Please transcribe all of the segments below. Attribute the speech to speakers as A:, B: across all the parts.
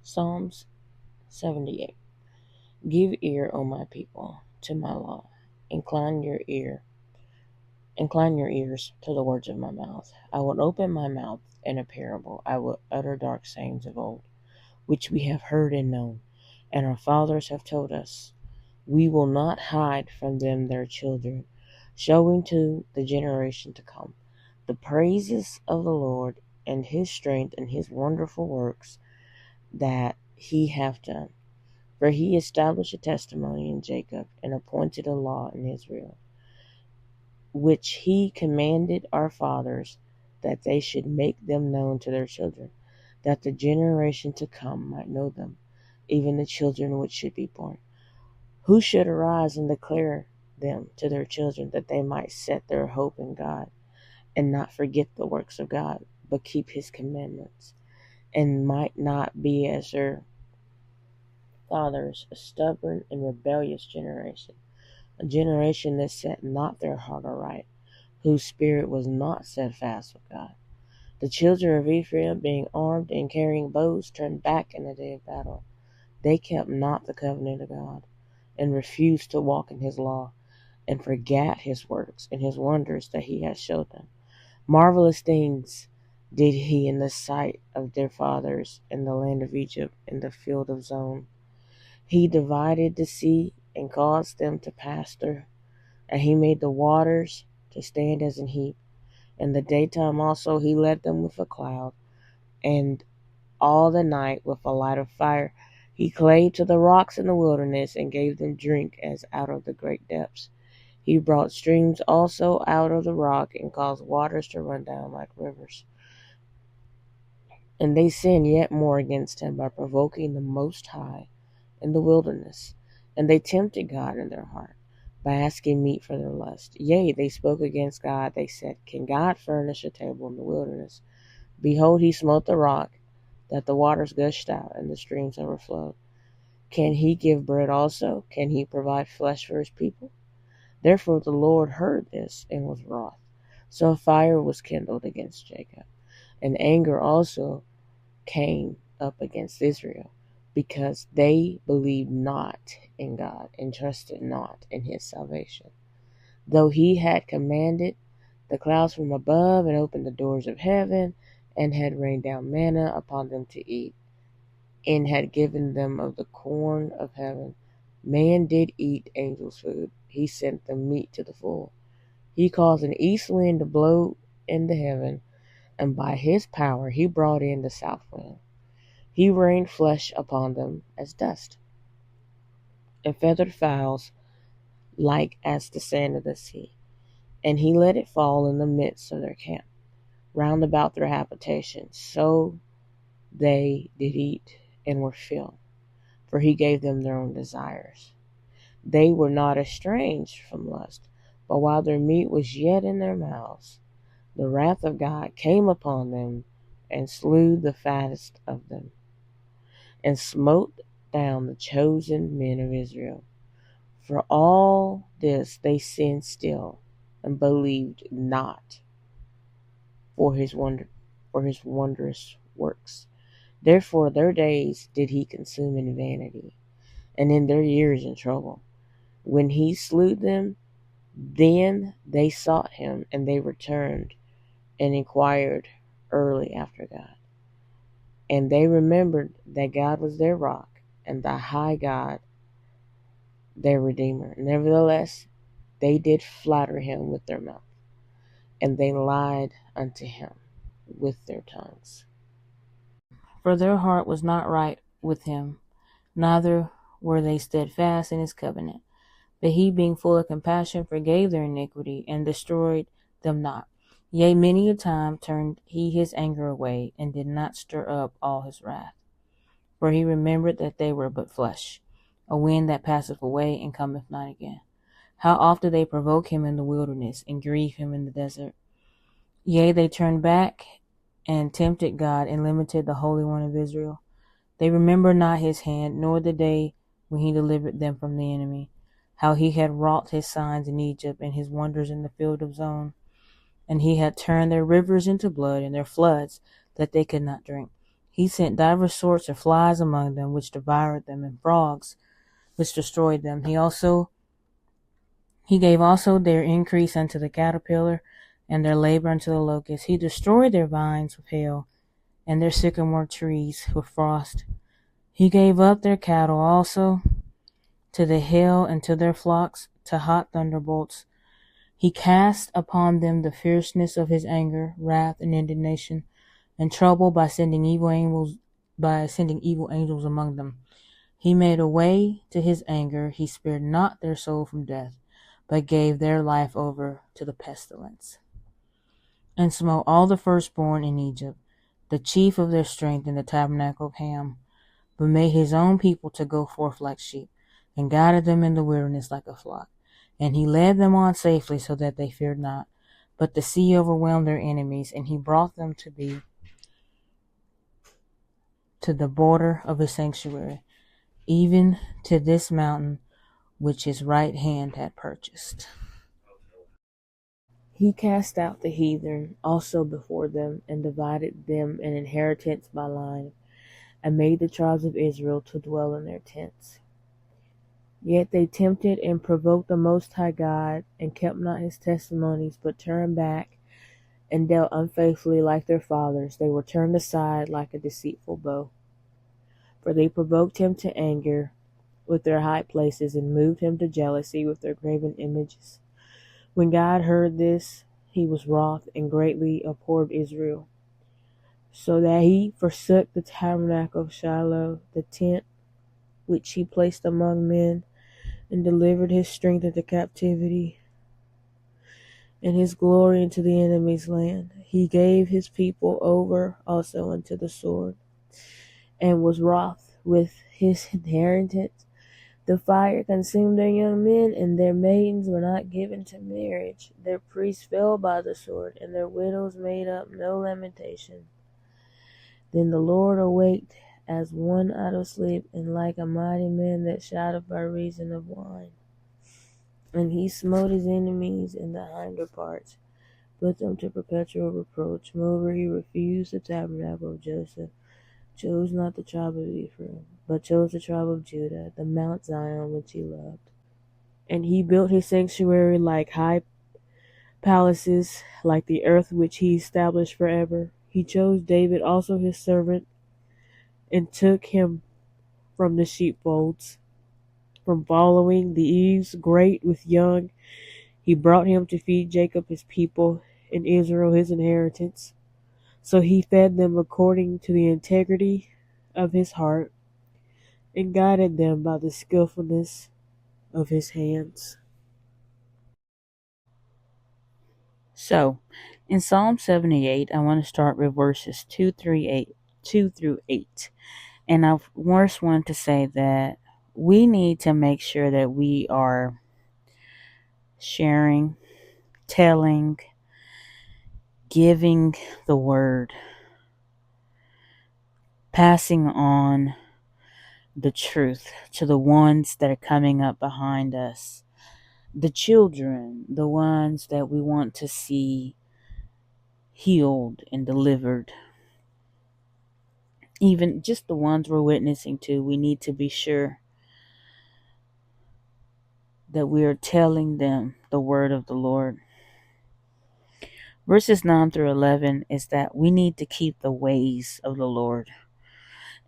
A: Psalms 78. Give ear, O my people, to my law. Incline your ear, incline your ears to the words of my mouth. I will open my mouth in a parable. I will utter dark sayings of old, which we have heard and known, and our fathers have told us. We will not hide from them their children, showing to the generation to come the praises of the Lord and his strength and his wonderful works that he hath done. For he established a testimony in Jacob and appointed a law in Israel, which he commanded our fathers, that they should make them known to their children, that the generation to come might know them, even the children which should be born, who should arise and declare them to their children, that they might set their hope in God, and not forget the works of God, but keep his commandments, and might not be as their fathers, a stubborn and rebellious generation, a generation that set not their heart aright, whose spirit was not steadfast with God. The children of Ephraim, being armed and carrying bows, turned back in the day of battle. They kept not the covenant of God, and refused to walk in his law, and forgat his works and his wonders that he had showed them. Marvelous things did he in the sight of their fathers in the land of Egypt, in the field of Zon. He divided the sea and caused them to pass through, and he made the waters to stand as an heap. In the daytime also he led them with a cloud, and all the night with a light of fire. He clave to the rocks in the wilderness, and gave them drink as out of the great depths. He brought streams also out of the rock, and caused waters to run down like rivers. And they sinned yet more against him by provoking the Most High in the wilderness. And they tempted God in their heart by asking meat for their lust. Yea, they spoke against God. They said, Can God furnish a table in the wilderness? Behold, he smote the rock, that the waters gushed out, and the streams overflowed. Can he give bread also? Can he provide flesh for his people? Therefore the Lord heard this, and was wroth. So a fire was kindled against Jacob, and anger also came up against Israel, because they believed not in God, and trusted not in his salvation. Though he had commanded the clouds from above, and opened the doors of heaven, and had rained down manna upon them to eat, and had given them of the corn of heaven, man did eat angels' food. He sent them meat to the full. He caused an east wind to blow in the heaven, and by his power he brought in the south wind. He rained flesh upon them as dust, and feathered fowls like as the sand of the sea. And he let it fall in the midst of their camp, round about their habitations. So they did eat, and were filled, for he gave them their own desires. They were not estranged from lust, but while their meat was yet in their mouths, the wrath of God came upon them, and slew the fattest of them, and smote down the chosen men of Israel. For all this they sinned still, and believed not for his wondrous works. Therefore their days did he consume in vanity, and in their years in trouble. When he slew them, then they sought him, and they returned and inquired early after God. And they remembered that God was their rock, and the high God their Redeemer. Nevertheless, they did flatter him with their mouth, and they lied unto him with their tongues. For their heart was not right with him, neither were they steadfast in his covenant. But he, being full of compassion, forgave their iniquity, and destroyed them not. Yea, many a time turned he his anger away, and did not stir up all his wrath. For he remembered that they were but flesh, a wind that passeth away, and cometh not again. How often they provoke him in the wilderness, and grieve him in the desert. Yea, they turned back, and tempted God, and limited the Holy One of Israel. They remember not his hand, nor the day when he delivered them from the enemy, how he had wrought his signs in Egypt, and his wonders in the field of Zon. And he had turned their rivers into blood, and their floods that they could not drink. He sent divers sorts of flies among them, which devoured them, and frogs, which destroyed them. He gave also their increase unto the caterpillar, and their labor unto the locust. He destroyed their vines with hail, and their sycamore trees with frost. He gave up their cattle also to the hail, and to their flocks to hot thunderbolts. He cast upon them the fierceness of his anger, wrath, and indignation, and trouble by sending evil angels among them. He made a way to his anger. He spared not their soul from death, but gave their life over to the pestilence, and smote all the firstborn in Egypt, the chief of their strength in the tabernacle of Ham, but made his own people to go forth like sheep, and guided them in the wilderness like a flock. And he led them on safely, so that they feared not. But the sea overwhelmed their enemies, and he brought them to the border of his sanctuary, even to this mountain which his right hand had purchased. He cast out the heathen also before them, and divided them an inheritance by line, and made the tribes of Israel to dwell in their tents. Yet they tempted and provoked the Most High God, and kept not his testimonies, but turned back, and dealt unfaithfully like their fathers. They were turned aside like a deceitful bow. For they provoked him to anger with their high places, and moved him to jealousy with their graven images. When God heard this, he was wroth, and greatly abhorred Israel, so that he forsook the tabernacle of Shiloh, the tent which he placed among men, and delivered his strength into captivity, and his glory into the enemy's land. He gave his people over also unto the sword, and was wroth with his inheritance. The fire consumed their young men, and their maidens were not given to marriage. Their priests fell by the sword, and their widows made up no lamentation. Then the Lord awaked as one out of sleep, and like a mighty man that shouteth by reason of wine. And he smote his enemies in the hinder parts, put them to perpetual reproach. Moreover, he refused the tabernacle of Joseph, chose not the tribe of Ephraim, but chose the tribe of Judah, the Mount Zion which he loved. And he built his sanctuary like high palaces, like the earth which he established forever. He chose David also his servant, and took him from the sheepfolds, from following the eaves great with young. He brought him to feed Jacob his people, and Israel his inheritance. So he fed them according to the integrity of his heart, and guided them by the skillfulness of his hands. So, in Psalm 78, I want to start with verses 2 through 8. And I first want to say that we need to make sure that we are sharing, telling, giving the word, passing on the truth to the ones that are coming up behind us, the children, the ones that we want to see healed and delivered, even just the ones we're witnessing to. We need to be sure that we are telling them the word of the Lord. Verses 9 through 11 is that we need to keep the ways of the Lord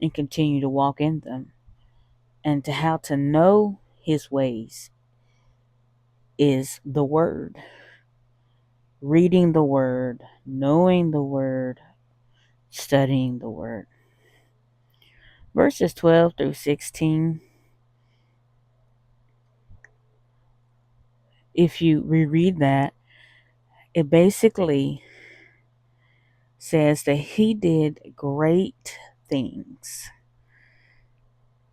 A: and continue to walk in them. And to how to know his ways is the word. Reading the word, knowing the word, studying the word. Verses 12 through 16, if you reread that, it basically says that he did great things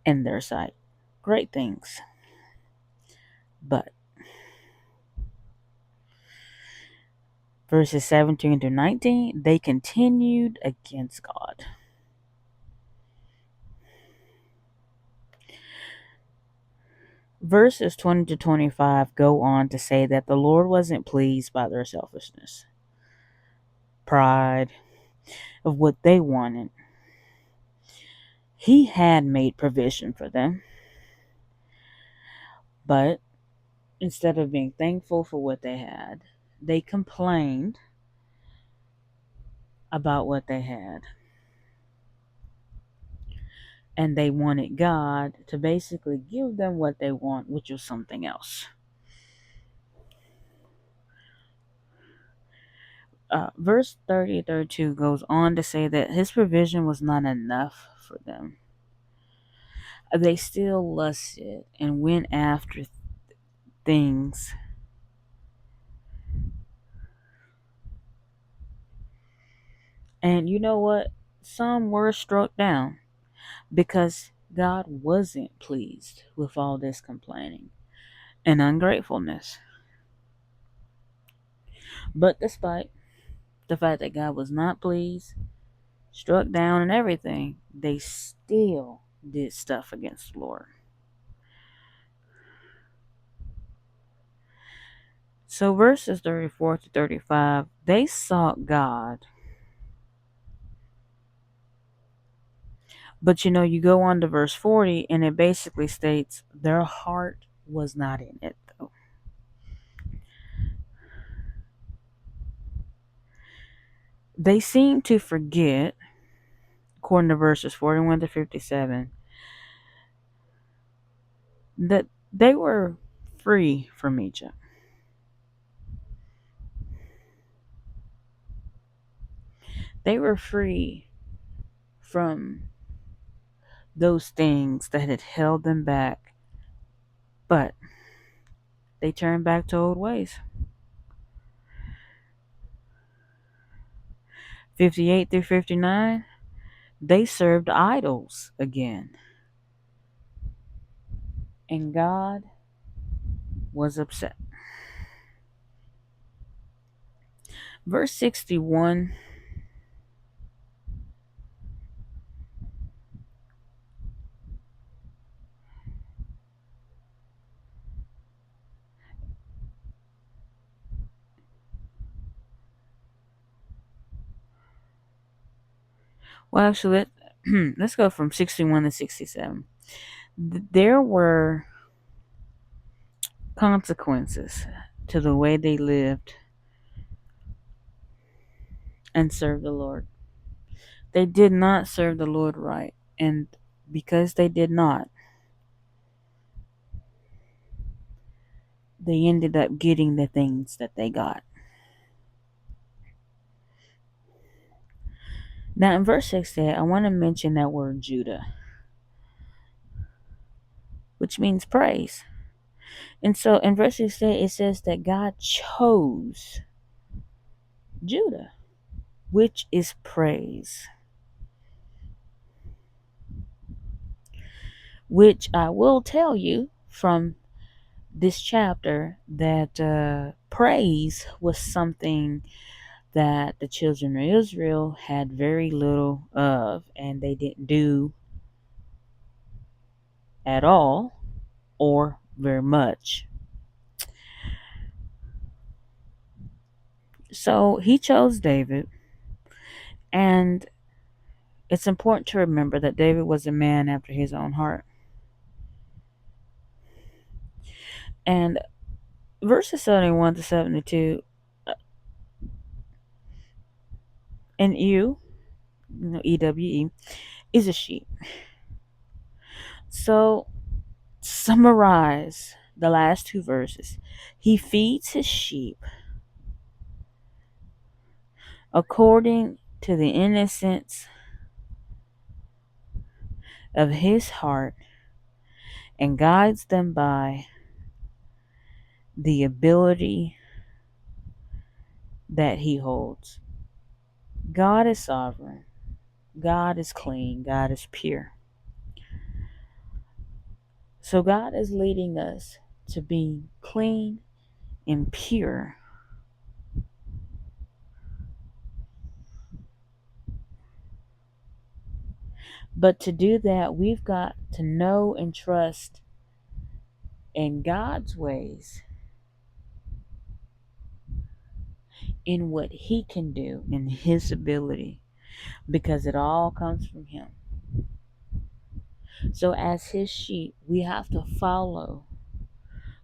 A: in their sight. Great things. But verses 17 through 19, they continued against God. Verses 20 to 25 go on to say that the Lord wasn't pleased by their selfishness, pride, of what they wanted.
B: He had made provision for them, but instead of being thankful for what they had, they complained about what they had. And they wanted God to basically give them what they want, which was something else. Verse 32 goes on to say that his provision was not enough for them. They still lusted and went after things. And you know what? Some were struck down because God wasn't pleased with all this complaining and ungratefulness. But despite the fact that God was not pleased, struck down and everything, they still did stuff against the Lord. So verses 34 to 35, they sought God. But you go on to verse 40 and it basically states their heart was not in it though. They seem to forget, according to verses 41 to 57, that they were free from Egypt. They were free from those things that had held them back, but they turned back to old ways. 58 through 59, they served idols again. And God was upset. Verse 61, well, actually, let's go from 61 to 67. There were consequences to the way they lived and served the Lord. They did not serve the Lord right. And because they did not, they ended up getting the things that they got. Now, in verse 68, I want to mention that word Judah, which means praise. And so in verse 68, it says that God chose Judah, which is praise. Which I will tell you from this chapter that praise was something that the children of Israel had very little of, and they didn't do at all or very much. So he chose David, and it's important to remember that David was a man after his own heart. And verses 71 to 72, and EWE, is a sheep. So summarize the last two verses. He feeds his sheep according to the innocence of his heart and guides them by the ability that he holds. God is sovereign. God is clean. God is pure. So God is leading us to be clean and pure. But to do that, we've got to know and trust in God's ways, in what he can do, in his ability, because it all comes from him. So, as his sheep, we have to follow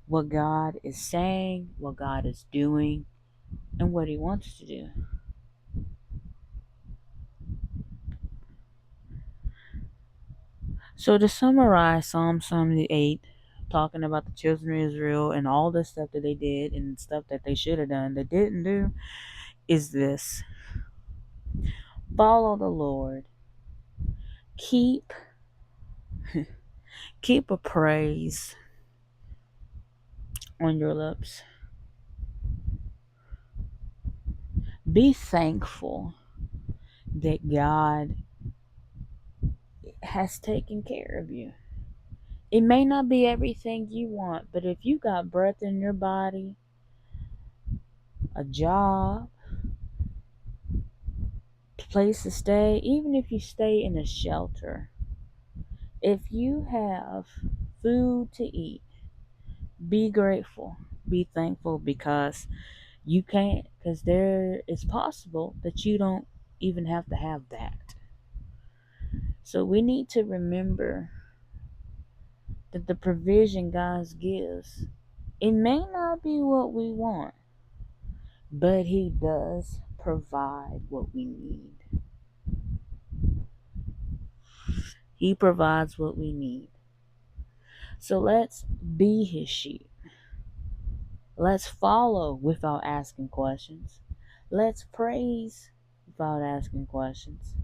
B: what God is saying, what God is doing, and what he wants to do. So, to summarize Psalm 78, talking about the children of Israel and all the stuff that they did and stuff that they should have done, they didn't do, is this: follow the Lord, keep keep a praise on your lips, be thankful that God has taken care of you. It may not be everything you want, but if you got breath in your body, a job, place to stay, even if you stay in a shelter, if you have food to eat, be grateful, be thankful, because you can't, because there is possible that you don't even have to have that. So we need to remember that the provision God gives, it may not be what we want, but he does provide what we need. He provides what we need. So let's be his sheep. Let's follow without asking questions. Let's praise without asking questions.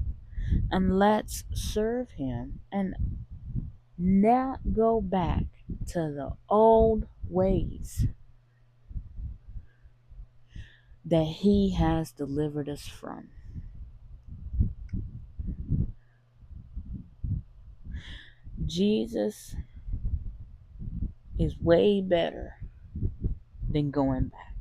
B: And let's serve him and not go back to the old ways that he has delivered us from. Jesus is way better than going back.